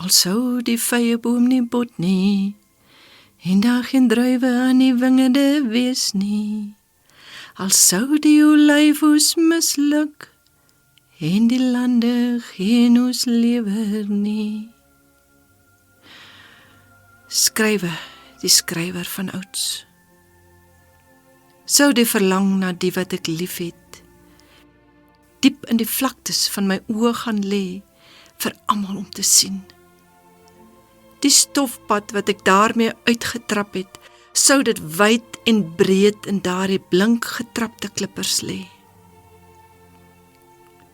Al sou die vyeboom nie bot nie, en daar geen druiwe aan die wingerde wees nie. Al sou die olyfoes misluk, en die lande geen oes lewer nie. Skrywe, die skrywer van ouds. Sou die verlang na die wat ek lief het, diep in die vlaktes van my oë gaan lê, vir almal om te sien. Die stofpad wat ek daarmee uitgetrap het, sou dit wyd en breed in daardie blink getrapte klippers lê.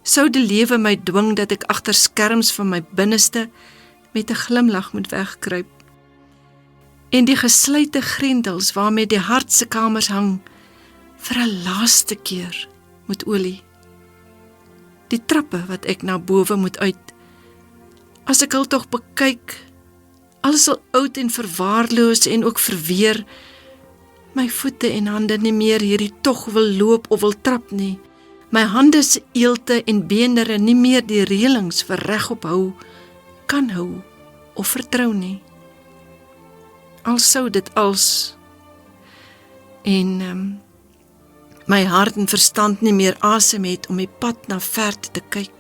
Sou die lewe my dwing dat ek agter skerms van my binneste met 'n glimlag moet wegkruip, en die gesluite grendels waarmee die hart se kamers hang, vir 'n laaste keer moet olie. Die trappe wat ek na bowe moet uit, as ek al tog bekyk, alles al oud en verwaarloos en ook verweer, my voete en hande nie meer hierdie tog wil loop of wil trap nie, my hande se eelte en beenderre nie meer die reëlings vir regop hou, kan hou of vertrou nie. Al sou dit als, en my hart en verstand nie meer asem het om die pad na verte te kyk.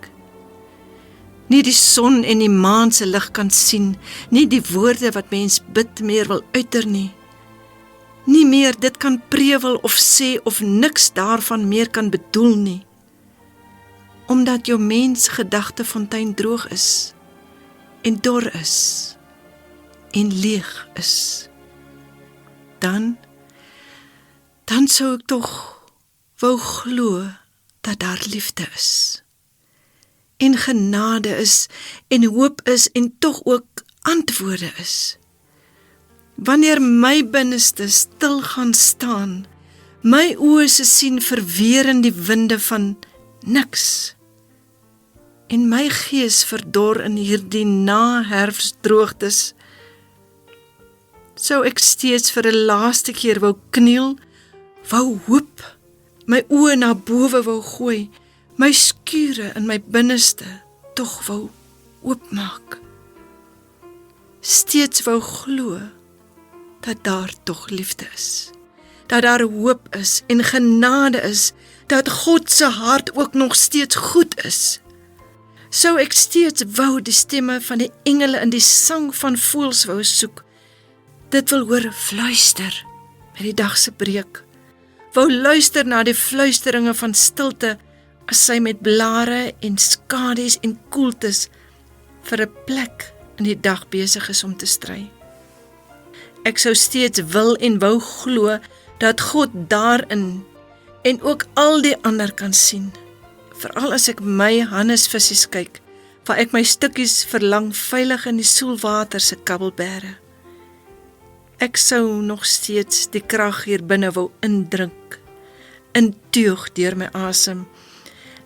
Nie die son en die maan se lig kan sien, nie die woorde wat mens bid meer wil uiter nie. Nie meer dit kan prewel of sê of niks daarvan meer kan bedoel nie. Omdat jou mens gedagtefontein droog is, en dor is, en leeg is. Dan sou ek tog wou glo dat daar liefde is, en genade is, en hoop is, en tog ook antwoorde is. Wanneer my binneste stil gaan staan, my oë se sien verweer in die winde van niks, en my gees verdor in hierdie na-herfsdroogtes, sou ek steeds vir 'n laaste keer wou kniel, wou hoop, my oë na bowe wou gooi, my skure in my binneste tog wou oopmaak. Steeds wou glo dat daar tog liefde is, dat daar hoop is en genade is, dat God se hart ook nog steeds goed is. Sou ek steeds wou die stemme van die engele in die sang van voëls wou soek, dit wil hoor fluister met die dag se breek, wou luister na die fluisteringe van stilte, as sy met blare en skadu's en koeltes vir 'n plek in die dag besig is om te stry. Ek sou steeds wil en wou glo dat God daarin en ook al die ander kan sien, veral as ek my Hannesvissies kyk, waar ek my stukkies verlang veilig in die soelwater se kabbelbere. Ek sou nog steeds die krag hier binne wou indrink, intuig deur my asem.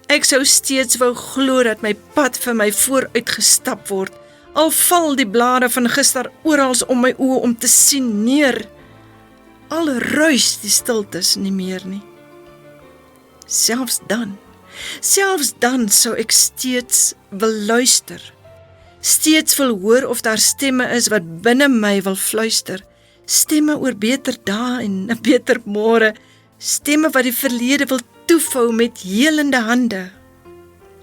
Ek sou steeds wou glo dat my pad vir my vooruit gestap word, al val die blare van gister orals om my oë om te sien neer, al ruis die stiltes nie meer nie. Selfs dan sou ek steeds wil luister, steeds wil hoor of daar stemme is wat binne my wil fluister, stemme oor beter dae en 'n beter môre, stemme wat die verlede wil toevou met helende hande.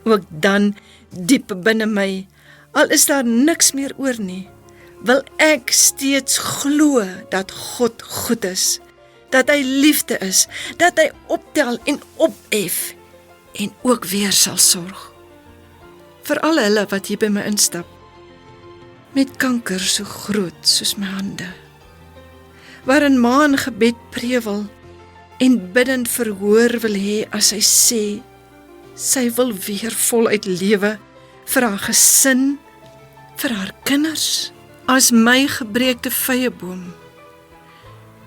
Ook dan, diep binne my, al is daar niks meer oor nie, wil ek steeds glo dat God goed is, dat hy liefde is, dat hy optel en opef, en ook weer sal sorg. Vir al hulle wat hier by my instap, met kanker so groot soos my hande, waarin maangebed prewel, en biddend verhoor wil hê as hy sê, sy wil weer voluit lewe, vir haar gesin, vir haar kinders, as my gebreekte vyeboom,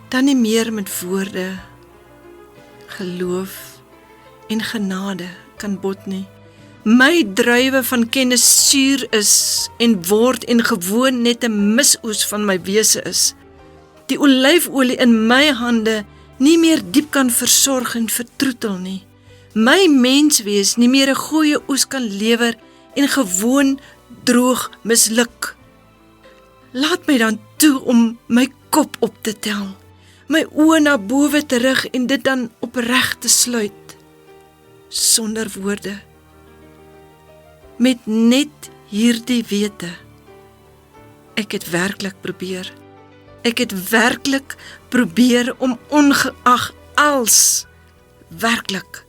dan nie meer met woorde, geloof en genade kan bot nie. My druiwe van kennis suur is en word en gewoon net 'n misoes van my wese is. Die olyfolie in my hande nie meer diep kan versorg en vertroetel nie. My menswees nie meer 'n goeie oes kan lewer en gewoon droog misluk Laat my dan toe om my kop op te tel, my oë na bowe te rig en dit dan opreg te sluit, sonder woorde. Met net hierdie wete, ek het werklik probeer. Ek het werklik probeer om ongeag als werklik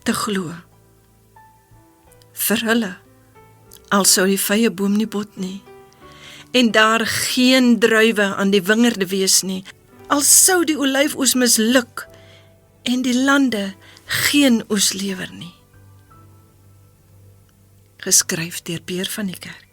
te glo. Vir hulle, al sou die vye boom nie bot nie, en daar geen druiwe aan die wingerde wees nie, al sou die olyfoes misluk, en die lande geen oes lewer nie. Geskryf deur Peer van die Kerk.